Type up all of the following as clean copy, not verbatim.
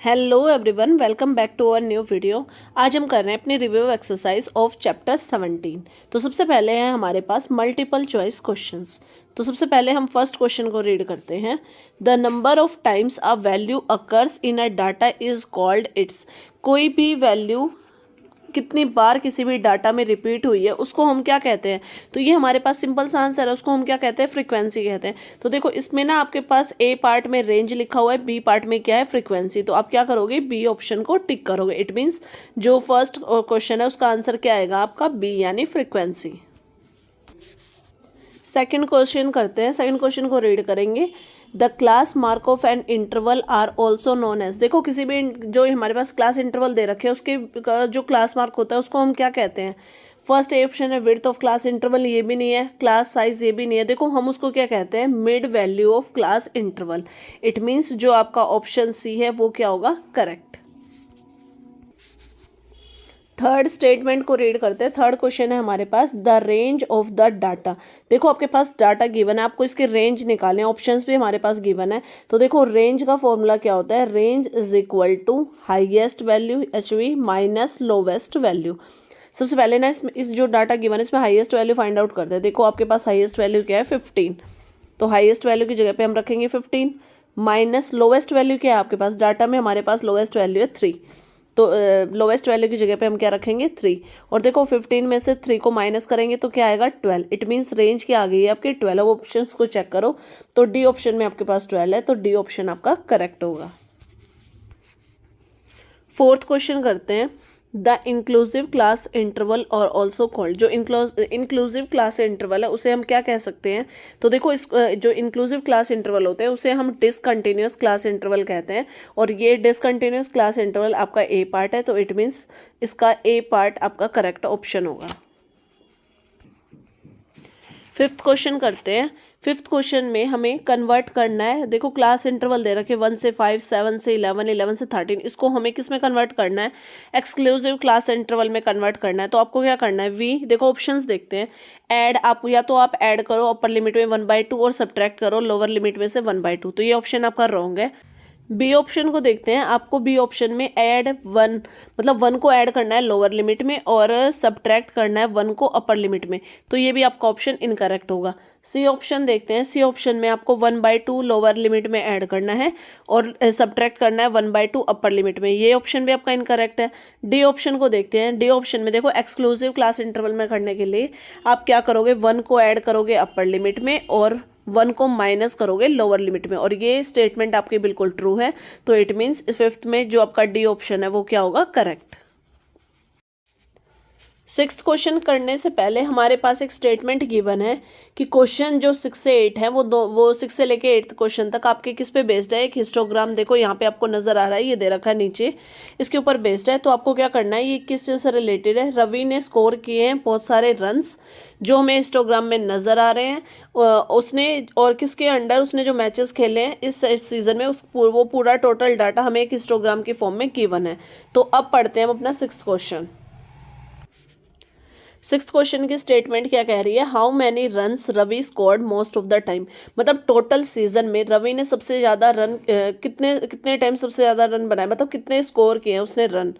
Hello everyone, welcome back to our new video. आज हम कर रहे हैं अपनी रिव्यू एक्सरसाइज ऑफ चैप्टर 17। तो सबसे पहले है हमारे पास मल्टीपल चॉइस क्वेश्चंस। तो सबसे पहले हम फर्स्ट क्वेश्चन को रीड करते हैं। The number of times a value occurs in a data is called its. कोई भी वैल्यू कितनी बार किसी भी डाटा में रिपीट हुई है उसको हम क्या कहते हैं। तो ये हमारे पास सिंपल सा आंसर है, उसको हम क्या कहते हैं, फ्रीक्वेंसी कहते हैं। तो देखो इसमें ना आपके पास ए पार्ट में रेंज लिखा हुआ है, बी पार्ट में क्या है, फ्रीक्वेंसी। तो आप क्या करोगे, बी ऑप्शन को टिक करोगे। इट मीन्स जो फर्स्ट क्वेश्चन है उसका आंसर क्या आएगा आपका, बी यानी फ्रीक्वेंसी। सेकंड क्वेश्चन करते हैं। सेकंड क्वेश्चन को रीड करेंगे। The class mark of an interval are also known as. देखो किसी भी जो हमारे पास क्लास इंटरवल दे रखे हैं उसके जो क्लास मार्क होता है उसको हम क्या कहते हैं। फर्स्ट ए ऑप्शन है विड्थ ऑफ क्लास इंटरवल, ये भी नहीं है। क्लास साइज, ये भी नहीं है। देखो हम उसको क्या कहते हैं, mid value of class interval. It means जो आपका ऑप्शन सी है वो क्या होगा, करेक्ट। थर्ड स्टेटमेंट को रीड करते हैं। थर्ड क्वेश्चन है हमारे पास, the range of the data. देखो आपके पास डाटा गिवन है, आपको इसके रेंज निकालने, ऑप्शंस भी हमारे पास गिवन है। तो देखो रेंज का फॉर्मूला क्या होता है, range is equal to highest value HV minus lowest value. सबसे पहले ना इस जो डाटा गिवन है इसमें हाईएस्ट वैल्यू फाइंड आउट करते हैं। देखो आपके पास हाईएस्ट वैल्यू क्या है, 15। तो हाईएस्ट वैल्यू की जगह पे हम रखेंगे 15 माइनस लोवेस्ट वैल्यू क्या है आपके पास, डाटा में हमारे पास लोवेस्ट वैल्यू है 3। तो लोवेस्ट वैल्यू की जगह पे हम क्या रखेंगे, 3। और देखो 15 में से 3 को माइनस करेंगे तो क्या आएगा, 12। इट मीन्स रेंज क्या आ गई है आपके 12। ऑप्शंस को चेक करो तो डी ऑप्शन में आपके पास 12 है, तो डी ऑप्शन आपका करेक्ट होगा। फोर्थ क्वेश्चन करते हैं। द इंक्लूसिव क्लास इंटरवल और ऑल्सो कॉल्ड। जो इंक्लूसिव क्लास इंटरवल है उसे हम क्या कह सकते हैं। तो देखो इस जो इंक्लूसिव क्लास इंटरवल होते हैं उसे हम डिसकंटिन्यूअस क्लास इंटरवल कहते हैं। और ये डिसकंटिन्यूअस क्लास इंटरवल आपका ए पार्ट है, तो इट मीन्स इसका ए पार्ट आपका करेक्ट ऑप्शन होगा। फिफ्थ क्वेश्चन करते हैं। फिफ्थ क्वेश्चन में हमें कन्वर्ट करना है। देखो क्लास इंटरवल दे रखे 1 से 5, 7 से 11, 11 से 13। इसको हमें किस में कन्वर्ट करना है, एक्सक्लूसिव क्लास इंटरवल में कन्वर्ट करना है। तो आपको क्या करना है, वी, देखो ऑप्शंस देखते हैं। ऐड, आप या तो आप ऐड करो अपर लिमिट में 1/2 और सब्ट्रैक्ट करो लोअर लिमिट में से 1/2। तो ये ऑप्शन आपका रॉन्ग है। बी ऑप्शन को देखते हैं। आपको बी ऑप्शन में ऐड 1, मतलब 1 को ऐड करना है लोअर लिमिट में और सब्ट्रैक्ट करना है 1 को अपर लिमिट में। तो ये भी आपका ऑप्शन इनकरेक्ट होगा। सी ऑप्शन देखते हैं। सी ऑप्शन में आपको 1/2 लोअर लिमिट में ऐड करना है और सब्ट्रैक्ट करना है 1/2 अपर लिमिट में। ये ऑप्शन भी आपका इनकरेक्ट है। डी ऑप्शन को देखते हैं। डी ऑप्शन में देखो एक्सक्लूसिव क्लास इंटरवल में करने के लिए आप क्या करोगे, 1 को ऐड करोगे अपर लिमिट में और 1 को माइनस करोगे लोअर लिमिट में। और ये स्टेटमेंट आपकी बिल्कुल ट्रू है। तो इट मीन्स फिफ्थ में जो आपका डी ऑप्शन है वो क्या होगा, करेक्ट। सिक्स्थ क्वेश्चन करने से पहले हमारे पास एक स्टेटमेंट गिवन है कि क्वेश्चन जो 6 से 8 है वो 6 से लेके 8th क्वेश्चन तक आपके किस पे बेस्ड है। एक हिस्टोग्राम देखो यहाँ पे आपको नजर आ रहा है, ये दे रखा है नीचे, इसके ऊपर बेस्ड है। तो आपको क्या करना है, ये किस चीज से रिलेटेड है, रवि ने स्कोर किए हैं बहुत सारे रन्स जो हमें हिस्टोग्राम में नजर आ रहे हैं। उसने और किसके अंडर उसने जो मैचेस खेले हैं इस सीजन में वो पूरा टोटल डाटा हमें एक हिस्टोग्राम के फॉर्म में गिवन है। तो अब पढ़ते हैं हम अपना सिक्स्थ क्वेश्चन। सिक्स्थ क्वेश्चन की स्टेटमेंट क्या कह रही है, how many runs Ravi scored most of the time. मतलब टोटल सीजन में रवि ने सबसे ज्यादा रन कितने कितने टाइम सबसे ज्यादा रन बनाए, मतलब कितने स्कोर किए हैं उसने रन,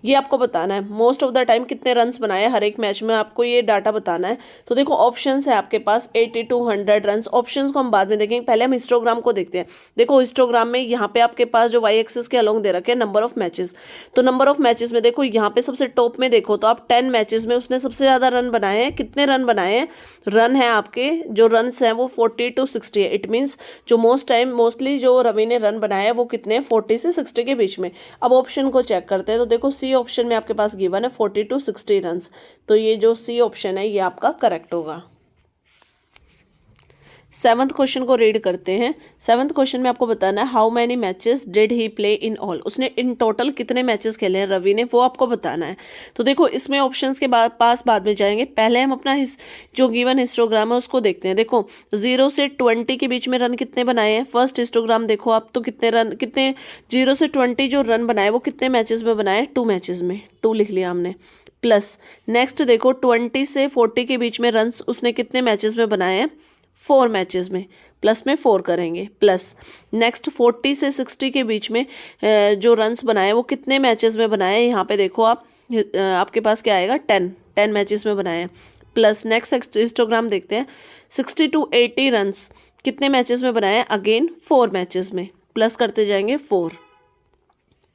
ये आपको बताना है। मोस्ट ऑफ द टाइम कितने रन्स बनाए हर एक मैच में, आपको ये डाटा बताना है। तो देखो ऑप्शंस है आपके पास 80 to 100 रन्स। ऑप्शंस को हम बाद में देखेंगे, पहले हम हिस्टोग्राम को देखते हैं। देखो हिस्टोग्राम में यहाँ पे आपके पास जो वाई एक्सिस के अलोंग दे रखे हैं नंबर ऑफ मैचेस। तो नंबर ऑफ मैचेस में देखो यहाँ पे सबसे टॉप में देखो तो आप 10 मैचेस में उसने सबसे ज्यादा रन बनाए हैं। कितने रन बनाए हैं, रन है आपके जो रन्स हैं वो 40 to 60 है। इट मीन्स जो मोस्टली जो रवि ने रन बनाए हैं वो कितने, 40 से 60 के बीच में। अब ऑप्शन को चेक करते हैं। तो देखो सी ऑप्शन में आपके पास गिवन है 40 to 60 रन्स। तो ये जो सी ऑप्शन है ये आपका करेक्ट होगा। सेवंथ क्वेश्चन को रीड करते हैं। सेवंथ क्वेश्चन में आपको बताना है how many matches did he play in all. उसने इन टोटल कितने मैचेस खेले हैं रवि ने, वो आपको बताना है। तो देखो इसमें ऑप्शंस के बाद में जाएंगे। पहले हम अपना जो गिवन हिस्टोग्राम है उसको देखते हैं। देखो 0 से 20 के बीच में रन कितने बनाए हैं, फर्स्ट हिस्टोग्राम देखो आप, तो कितने 0 से 20 जो रन बनाए वो कितने मैचेस में बनाए, 2 मैचेस में, 2 लिख लिया हमने। प्लस नेक्स्ट देखो 20 से 40 के बीच में रन उसने कितने मैचेस में बनाए हैं, 4 मैचेस में। प्लस में 4 करेंगे प्लस नेक्स्ट 40 से 60 के बीच में जो रन्स बनाए वो कितने मैचेस में बनाए, यहाँ पे देखो आप आपके पास क्या आएगा 10 मैचेस में बनाए हैं। प्लस नेक्स्ट हिस्टोग्राम देखते हैं 60 to 80 रन्स कितने मैचेस में बनाए हैं, अगेन 4 मैचेस में, प्लस करते जाएंगे 4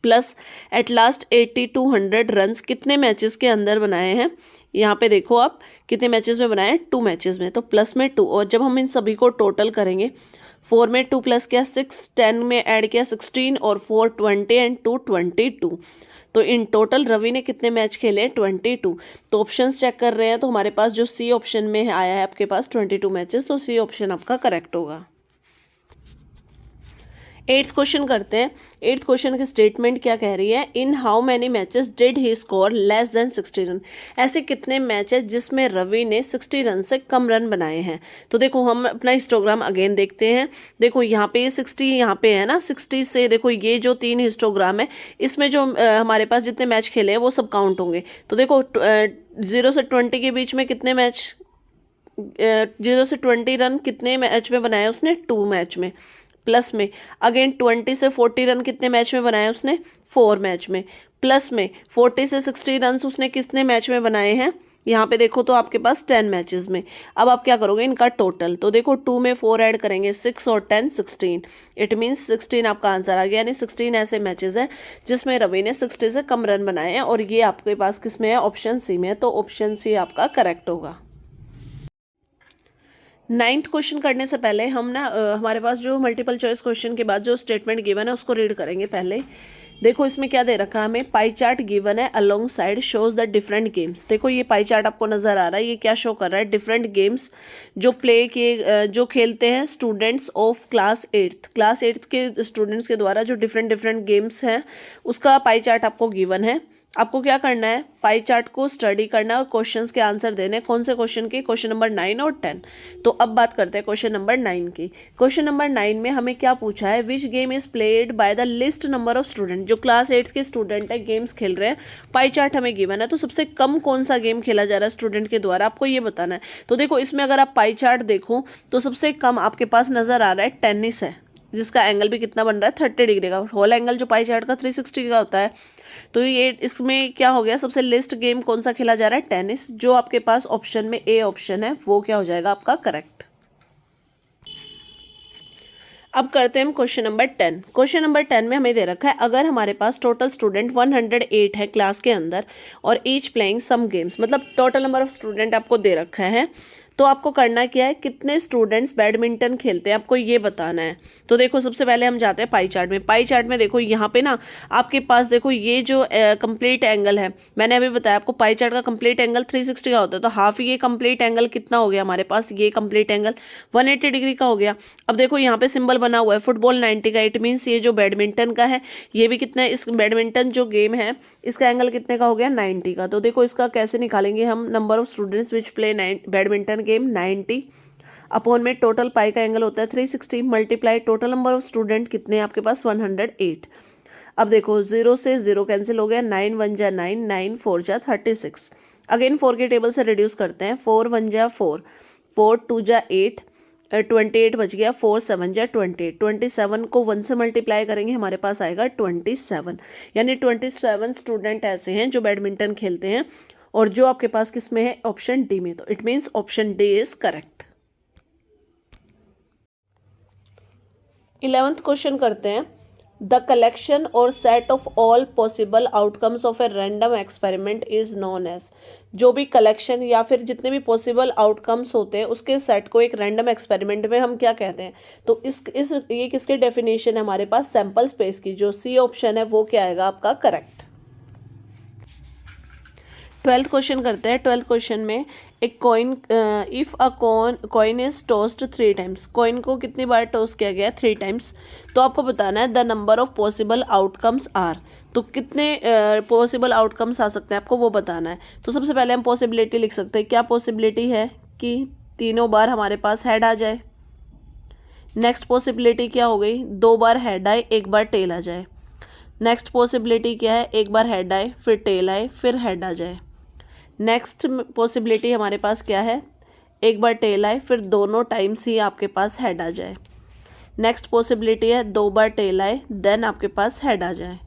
plus at last 80 to 100 runs कितने मैचेस के अंदर बनाए हैं, यहाँ पे देखो आप कितने मैचेस में बनाए हैं 2 मैचेस में, तो प्लस में 2। और जब हम इन सभी को टोटल करेंगे 4 में 2 प्लस किया 6, 10 में ऐड किया 16 और 4 20 एंड 2 22। तो इन टोटल रवि ने कितने मैच खेले 22। तो ऑप्शंस चेक कर रहे हैं तो हमारे पास जो सी ऑप्शन में आया है आपके पास 22 मैचेस, तो सी ऑप्शन आपका करेक्ट होगा। 8th क्वेश्चन करते हैं। 8th क्वेश्चन की स्टेटमेंट क्या कह रही है, in how many matches did he score less than 60 run. ऐसे कितने मैच है जिसमें रवि ने 60 रन से कम रन बनाए हैं। तो देखो हम अपना हिस्टोग्राम अगेन देखते हैं। देखो यहाँ पे 60 यहाँ पे है ना, 60 से देखो ये जो 3 हिस्टोग्राम है इसमें जो हमारे पास जितने मैच खेले हैं वो सब काउंट होंगे। तो देखो 0 से 20 के बीच में कितने मैच, 0 से 20 रन कितने मैच में बनाए उसने 2 मैच में, प्लस में अगेन 20 से 40 रन कितने मैच में बनाए उसने 4 मैच में, प्लस में 40 से 60 रन उसने कितने मैच में बनाए हैं, यहाँ पे देखो तो आपके पास 10 मैचेस में। अब आप क्या करोगे इनका टोटल, तो देखो 2 में 4 ऐड करेंगे 6 और 10 16, इट मीन्स 16 आपका आंसर आ गया। यानी 16 ऐसे मैचेस हैं जिसमें रवि ने 60 से कम रन बनाए हैं और ये आपके पास किस में है, ऑप्शन सी में है, तो ऑप्शन सी आपका करेक्ट होगा। 9th क्वेश्चन करने से पहले हम ना हमारे पास जो मल्टीपल चॉइस क्वेश्चन के बाद जो स्टेटमेंट गिवन है उसको रीड करेंगे पहले। देखो इसमें क्या दे रखा है हमें, पाई चार्ट गिवन है along side shows the different games. देखो ये पाई चार्ट आपको नजर आ रहा है, ये क्या शो कर रहा है, डिफरेंट गेम्स जो प्ले किए जो खेलते हैं स्टूडेंट्स ऑफ क्लास 8th के स्टूडेंट्स के द्वारा जो डिफरेंट गेम्स हैं उसका पाई चार्ट आपको गिवन है। आपको क्या करना है, पाई चार्ट को स्टडी करना और क्वेश्चंस के आंसर देने। कौन से क्वेश्चन के, क्वेश्चन नंबर 9 और 10। तो अब बात करते हैं क्वेश्चन नंबर 9 की। क्वेश्चन नंबर 9 में हमें क्या पूछा है, which game is played by the list number of student. जो क्लास 8 के स्टूडेंट है गेम्स खेल रहे हैं, पाई चार्ट हमें गिवन है, तो सबसे कम कौन सा गेम खेला जा रहा है स्टूडेंट के द्वारा, आपको ये बताना है। तो देखो इसमें अगर आप पाई चार्ट देखो तो सबसे कम आपके पास नजर आ रहा है टेनिस है, जिसका एंगल भी कितना बन रहा है 30 डिग्री का। होल एंगल जो पाई चार्ट का 360 का होता है। तो ये इसमें क्या हो गया, सबसे लिस्ट गेम कौन सा खेला जा रहा है, टेनिस। जो आपके पास ऑप्शन में ए ऑप्शन है वो क्या हो जाएगा आपका करेक्ट। अब करते हैं हम क्वेश्चन नंबर 10। क्वेश्चन नंबर 10 में हमें दे रखा है, अगर हमारे पास टोटल स्टूडेंट 108 है क्लास के अंदर और ईच प्लेइंग सम गेम्स, मतलब टोटल नंबर ऑफ स्टूडेंट आपको दे रखा है, तो आपको करना क्या है, कितने स्टूडेंट्स बैडमिंटन खेलते हैं आपको ये बताना है। तो देखो सबसे पहले हम जाते हैं पाई चार्ट में। पाई चार्ट में देखो यहाँ पे ना आपके पास देखो ये जो कंप्लीट एंगल है, मैंने अभी बताया आपको पाई चार्ट का कंप्लीट एंगल 360 का होता है, तो हाफ ये कंप्लीट एंगल कितना हो गया हमारे पास, ये कंप्लीट एंगल 180 डिग्री का हो गया। अब देखो यहाँ पे सिंबल बना हुआ है फुटबॉल 90 का, इट मीन्स ये जो बैडमिंटन का है ये भी कितना है, इस बैडमिंटन जो गेम है इसका एंगल कितने का हो गया 90 का। तो देखो इसका कैसे निकालेंगे हम, number of students which play badminton game 90 upon में टोटल पाई का एंगल होता है 360 multiply total number of student कितने हैं आपके पास 108। अब देखो 0 से 0 कैंसिल हो गया, 9 1 जा 9, 9 4 जा 36। अगेन 4 के टेबल से रिड्यूस करते हैं, 4 1 जा 4, 4 2 जा 8, 28 बच गया, 4 7 जा 28, 27 को 1 से मल्टीप्लाई करेंगे हमारे पास आएगा 27। यानी 27 स्टूडेंट ऐसे हैं जो बैडमिंटन खेलते हैं और जो आपके पास किस में है, ऑप्शन डी में। तो it means option D is correct. 11th question करते हैं, the collection or set of all possible outcomes of a random experiment is known as. जो भी कलेक्शन या फिर जितने भी पॉसिबल आउटकम्स होते हैं उसके सेट को एक रैंडम एक्सपेरिमेंट में हम क्या कहते हैं। तो ये किसके डेफिनेशन है हमारे पास, सैंपल स्पेस की। जो सी ऑप्शन है वो क्या आएगा आपका करेक्ट। 12th क्वेश्चन करते हैं। 12th क्वेश्चन में एक coin, if a coin is tossed 3 times, coin को कितनी बार टॉस किया गया 3 टाइम्स। तो आपको बताना है the number of possible outcomes are. तो कितने पॉसिबल आउटकम्स आ सकते हैं आपको वो बताना है। तो सबसे पहले हम पॉसिबिलिटी लिख सकते हैं, क्या पॉसिबिलिटी है कि तीनों बार हमारे पास हेड आ जाए। नेक्स्ट पॉसिबिलिटी क्या हो गई, 2 बार हेड आए 1 बार टेल आ जाए। नेक्स्ट पॉसिबिलिटी क्या है, 1 बार हेड आए फिर टेल आए फिर हेड आ जाए। नेक्स्ट पॉसिबिलिटी हमारे पास क्या है, एक बार टेल आए फिर दोनों टाइम्स ही आपके पास हेड आ जाए। नेक्स्ट पॉसिबिलिटी है 2 बार टेल आए देन आपके पास हेड आ जाए।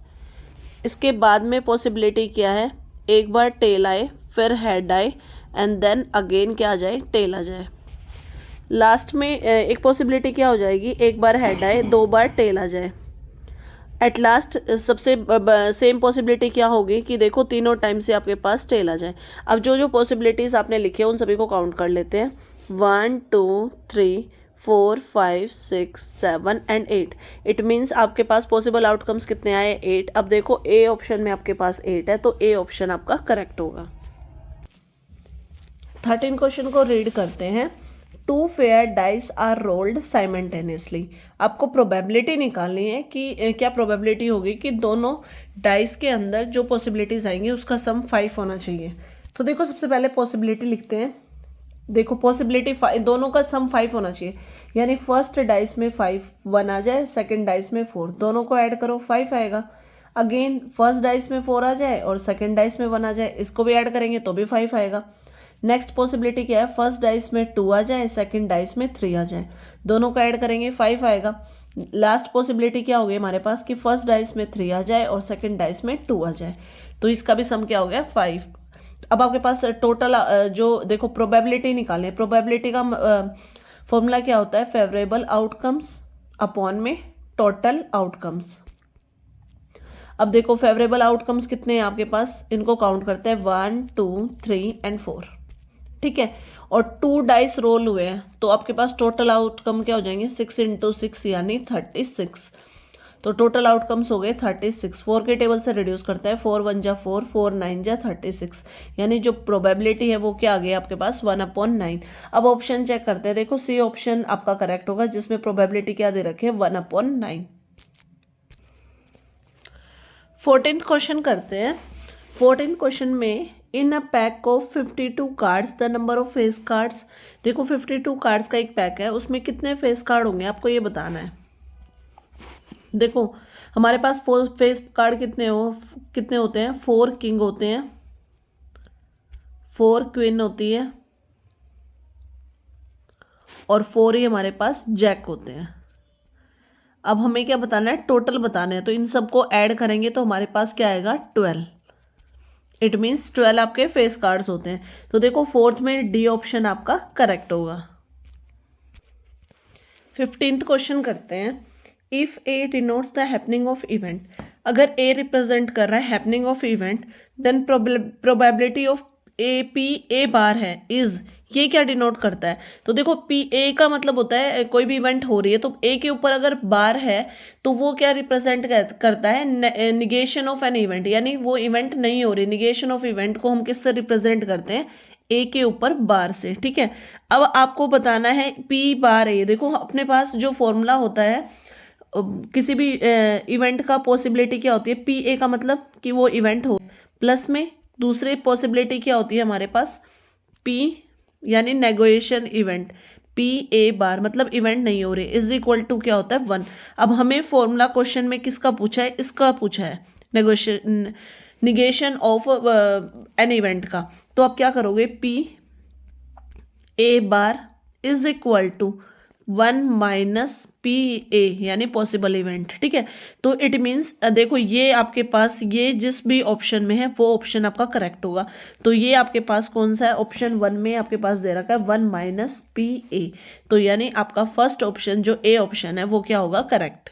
इसके बाद में पॉसिबिलिटी क्या है, एक बार टेल आए फिर हेड आए एंड देन अगेन क्या आ जाए, टेल आ जाए। लास्ट में एक पॉसिबिलिटी क्या हो जाएगी, एक बार हेड आए 2 बार टेल आ जाए। एट लास्ट सबसे सेम पॉसिबिलिटी क्या होगी कि देखो तीनों टाइम से आपके पास टेल आ जाए। अब जो जो पॉसिबिलिटीज़ आपने लिखी है उन सभी को काउंट कर लेते हैं। 1 2 3 4 5 6 7 एंड 8। इट मीन्स आपके पास पॉसिबल आउटकम्स कितने आए, 8। अब देखो ए ऑप्शन में आपके पास 8 है तो ए ऑप्शन आपका करेक्ट होगा। 13 क्वेश्चन को रीड करते हैं। 2 fair dice are rolled simultaneously. आपको प्रोबेबिलिटी निकालनी है कि क्या प्रोबेबिलिटी होगी कि दोनों डाइस के अंदर जो पॉसिबिलिटीज आएंगी उसका सम 5 होना चाहिए। तो देखो सबसे पहले पॉसिबिलिटी लिखते हैं। देखो पॉसिबिलिटी दोनों का सम 5 होना चाहिए, यानी फर्स्ट डाइस में 5 1 आ जाए, सेकंड डाइस में 4, दोनों को ऐड करो 5 आएगा। अगेन फर्स्ट डाइस में 4 आ जाए और सेकंड डाइस में 1 आ जाए, इसको भी ऐड करेंगे तो भी 5 आएगा। नेक्स्ट पॉसिबिलिटी क्या है, फर्स्ट डाइस में 2 आ जाए, सेकंड डाइस में 3 आ जाए, दोनों को ऐड करेंगे 5 आएगा। लास्ट पॉसिबिलिटी क्या होगी हमारे पास कि फर्स्ट डाइस में 3 आ जाए और सेकंड डाइस में 2 आ जाए, तो इसका भी सम क्या हो गया 5। अब आपके पास टोटल जो देखो प्रोबेबिलिटी निकालनी है। प्रोबेबिलिटी का फॉर्मूला क्या होता है, फेवरेबल आउटकम्स अपॉन में टोटल आउटकम्स। अब देखो फेवरेबल आउटकम्स कितने हैं आपके पास, इनको काउंट करते हैं 1 2 3 एंड 4, ठीक है। और 2 डाइस रोल हुए हैं तो आपके पास टोटल आउटकम क्या हो जाएंगे, 6 × 6 यानी 36। तो टोटल आउटकम्स हो गए 36। 4 के टेबल से रिड्यूस करते हैं, 4 1 जा 4, 4 9 जा 36, यानी जो प्रोबेबिलिटी है वो क्या आ गई आपके पास 1/9। अब ऑप्शन चेक करते हैं। देखो सी ऑप्शन आपका करेक्ट होगा जिसमें प्रोबेबिलिटी क्या दे रखी है 1/9। 14th क्वेश्चन करते हैं। 14th क्वेश्चन में in a pack of 52 cards the number of face cards. देखो 52 कार्ड्स का एक पैक है, उसमें कितने फेस कार्ड होंगे आपको ये बताना है। देखो हमारे पास 4 फेस कार्ड कितने होते हैं, 4 किंग होते हैं, 4 क्वीन होती है और 4 ही हमारे पास जैक होते हैं। अब हमें क्या बताना है, टोटल बताना है, तो इन सबको ऐड करेंगे तो हमारे पास क्या आएगा 12। इट मीन्स 12 आपके फेस कार्ड्स होते हैं। तो देखो 4th में डी ऑप्शन आपका करेक्ट होगा। 15th क्वेश्चन करते हैं। If A denotes the happening of event, अगर ए रिप्रेजेंट कर रहा है happening of event then probability of A P A bar है इज, ये क्या डिनोट करता है। तो देखो पी ए का मतलब होता है कोई भी इवेंट हो रही है तो ए के ऊपर अगर बार है तो वो क्या रिप्रेजेंट करता है, निगेशन ऑफ एन इवेंट, यानी वो इवेंट नहीं हो रही। निगेशन ऑफ इवेंट को हम किससे रिप्रेजेंट करते हैं, ए के ऊपर बार से, ठीक है। अब आपको बताना है पी बार ए। देखो अपने पास जो फॉर्मूला होता है किसी भी इवेंट का, पॉसिबिलिटी क्या होती है, पी ए का मतलब कि वो इवेंट हो, प्लस में दूसरी पॉसिबिलिटी क्या होती है हमारे पास, पी यानी नेगोशिएशन इवेंट, पी ए बार मतलब इवेंट नहीं हो रही, इज इक्वल टू क्या होता है 1। अब हमें फॉर्मूला क्वेश्चन में किसका पूछा है, इसका पूछा है, निगेशन ऑफ एन इवेंट का। तो आप क्या करोगे, P A bar is equal to 1 minus P A यानी पॉसिबल इवेंट, ठीक है। तो इट मीन्स देखो ये आपके पास ये जिस भी ऑप्शन में है वो ऑप्शन आपका करेक्ट होगा। तो ये आपके पास कौन सा है, ऑप्शन 1 में आपके पास दे रखा है 1 माइनस पी ए, तो यानी आपका फर्स्ट ऑप्शन जो ए ऑप्शन है वो क्या होगा, करेक्ट।